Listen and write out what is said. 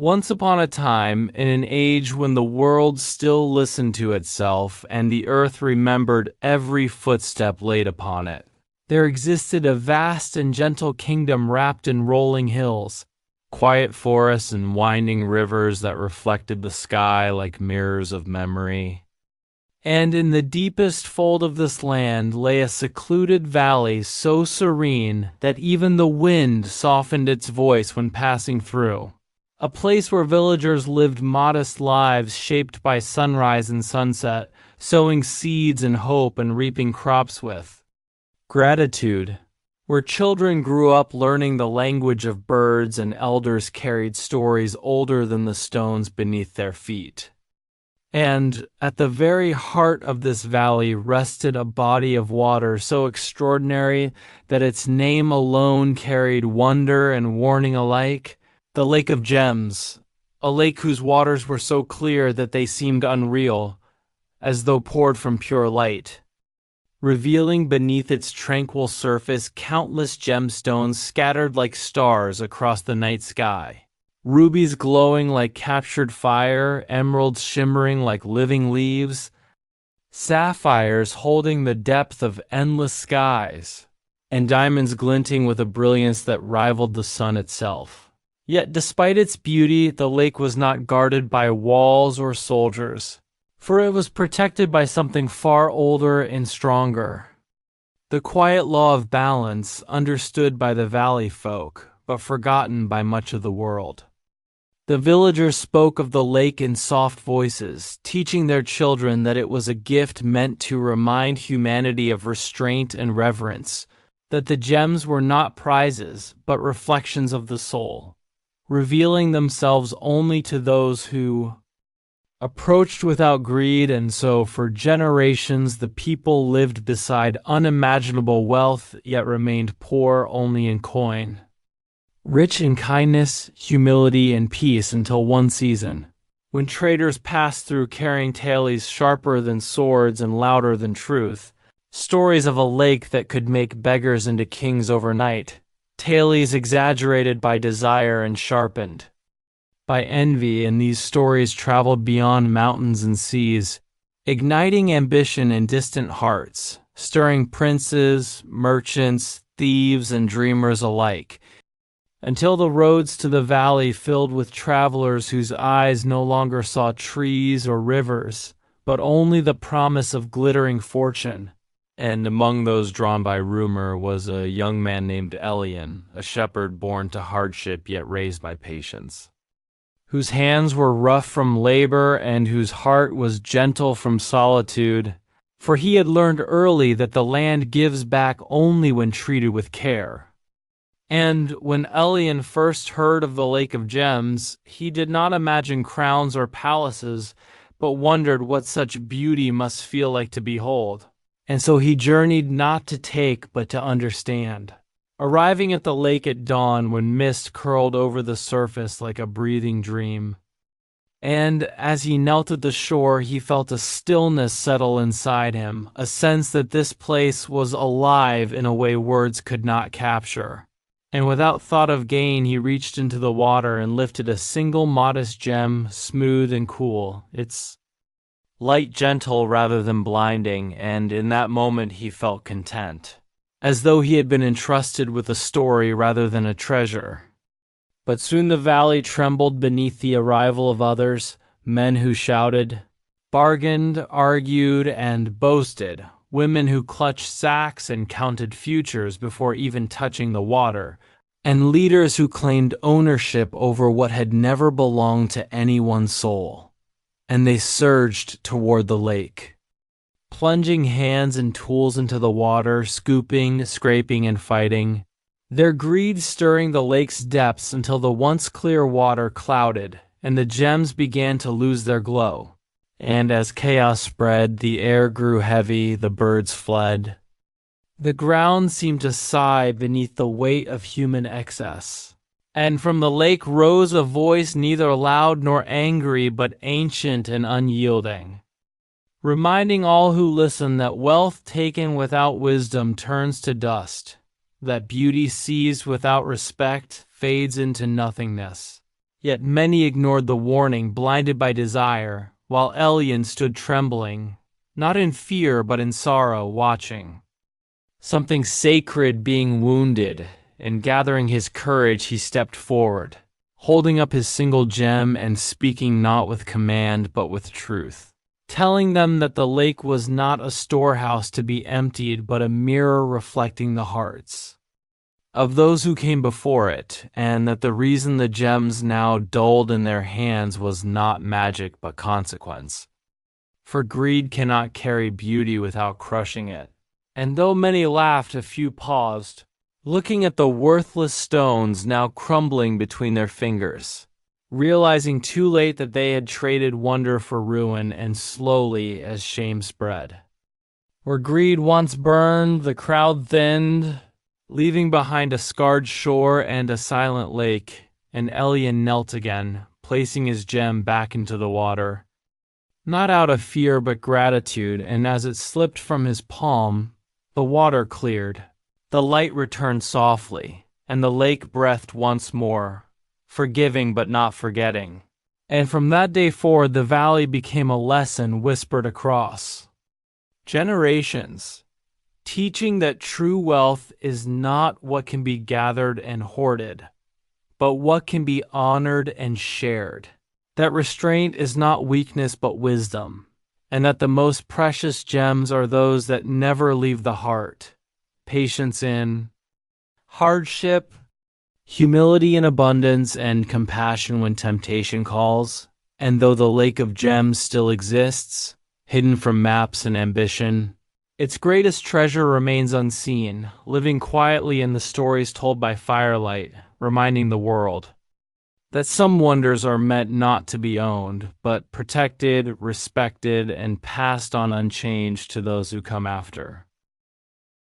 Once upon a time, in an age when the world still listened to itself and the earth remembered every footstep laid upon it, there existed a vast and gentle kingdom wrapped in rolling hills, quiet forests and winding rivers that reflected the sky like mirrors of memory. And in the deepest fold of this land lay a secluded valley so serene that even the wind softened its voice when passing through. A place where villagers lived modest lives shaped by sunrise and sunset, sowing seeds and hope and reaping crops with gratitude. Where children grew up learning the language of birds and elders carried stories older than the stones beneath their feet. And at the very heart of this valley rested a body of water so extraordinary that its name alone carried wonder and warning alike. The Lake of Gems, a lake whose waters were so clear that they seemed unreal, as though poured from pure light, revealing beneath its tranquil surface countless gemstones scattered like stars across the night sky, rubies glowing like captured fire, emeralds shimmering like living leaves, sapphires holding the depth of endless skies, and diamonds glinting with a brilliance that rivaled the sun itself. Yet despite its beauty, the lake was not guarded by walls or soldiers, for it was protected by something far older and stronger. The quiet law of balance, understood by the valley folk, but forgotten by much of the world. The villagers spoke of the lake in soft voices, teaching their children that it was a gift meant to remind humanity of restraint and reverence, that the gems were not prizes, but reflections of the soul, revealing themselves only to those who approached without greed. And so for generations the people lived beside unimaginable wealth, yet remained poor only in coin, rich in kindness, humility, and peace, until one season, when traders passed through carrying tales sharper than swords and louder than truth, stories of a lake that could make beggars into kings overnight, tales exaggerated by desire and sharpened by envy, and these stories traveled beyond mountains and seas, igniting ambition in distant hearts, stirring princes, merchants, thieves, and dreamers alike, until the roads to the valley filled with travelers whose eyes no longer saw trees or rivers, but only the promise of glittering fortune. And among those drawn by rumor was a young man named Elion, a shepherd born to hardship yet raised by patience, whose hands were rough from labor and whose heart was gentle from solitude, for he had learned early that the land gives back only when treated with care. And when Elion first heard of the Lake of Gems, he did not imagine crowns or palaces, but wondered what such beauty must feel like to behold. And so he journeyed not to take, but to understand, arriving at the lake at dawn when mist curled over the surface like a breathing dream. And as he knelt at the shore, he felt a stillness settle inside him, a sense that this place was alive in a way words could not capture. And without thought of gain, he reached into the water and lifted a single modest gem, smooth and cool, its light gentle rather than blinding, and in that moment he felt content, as though he had been entrusted with a story rather than a treasure. But soon the valley trembled beneath the arrival of others, men who shouted, bargained, argued, and boasted, women who clutched sacks and counted futures before even touching the water, and leaders who claimed ownership over what had never belonged to anyone's soul. And they surged toward the lake, plunging hands and tools into the water, scooping, scraping, and fighting, their greed stirring the lake's depths until the once clear water clouded, and the gems began to lose their glow. And as chaos spread, the air grew heavy, the birds fled. The ground seemed to sigh beneath the weight of human excess. And from the lake rose a voice neither loud nor angry, but ancient and unyielding, reminding all who listen that wealth taken without wisdom turns to dust, that beauty seized without respect fades into nothingness, Yet many ignored the warning, blinded by desire, while Elion stood trembling, not in fear but in sorrow, watching. Something sacred being wounded, and gathering his courage he stepped forward, holding up his single gem and speaking not with command but with truth, telling them that the lake was not a storehouse to be emptied but a mirror reflecting the hearts of those who came before it, and that the reason the gems now dulled in their hands was not magic but consequence. For greed cannot carry beauty without crushing it. And though many laughed, a few paused, looking at the worthless stones now crumbling between their fingers, realizing too late that they had traded wonder for ruin, and slowly, as shame spread, where greed once burned, the crowd thinned, leaving behind a scarred shore and a silent lake, and Elion knelt again, placing his gem back into the water, not out of fear but gratitude, and as it slipped from his palm, the water cleared, the light returned softly, and the lake breathed once more, forgiving but not forgetting. And from that day forward the valley became a lesson whispered across generations, teaching that true wealth is not what can be gathered and hoarded, but what can be honored and shared. That restraint is not weakness but wisdom, and that the most precious gems are those that never leave the heart. Patience in hardship, humility in abundance, and compassion when temptation calls. And though the lake of gems still exists, hidden from maps and ambition, its greatest treasure remains unseen, living quietly in the stories told by firelight, reminding the world that some wonders are meant not to be owned, but protected, respected, and passed on unchanged to those who come after.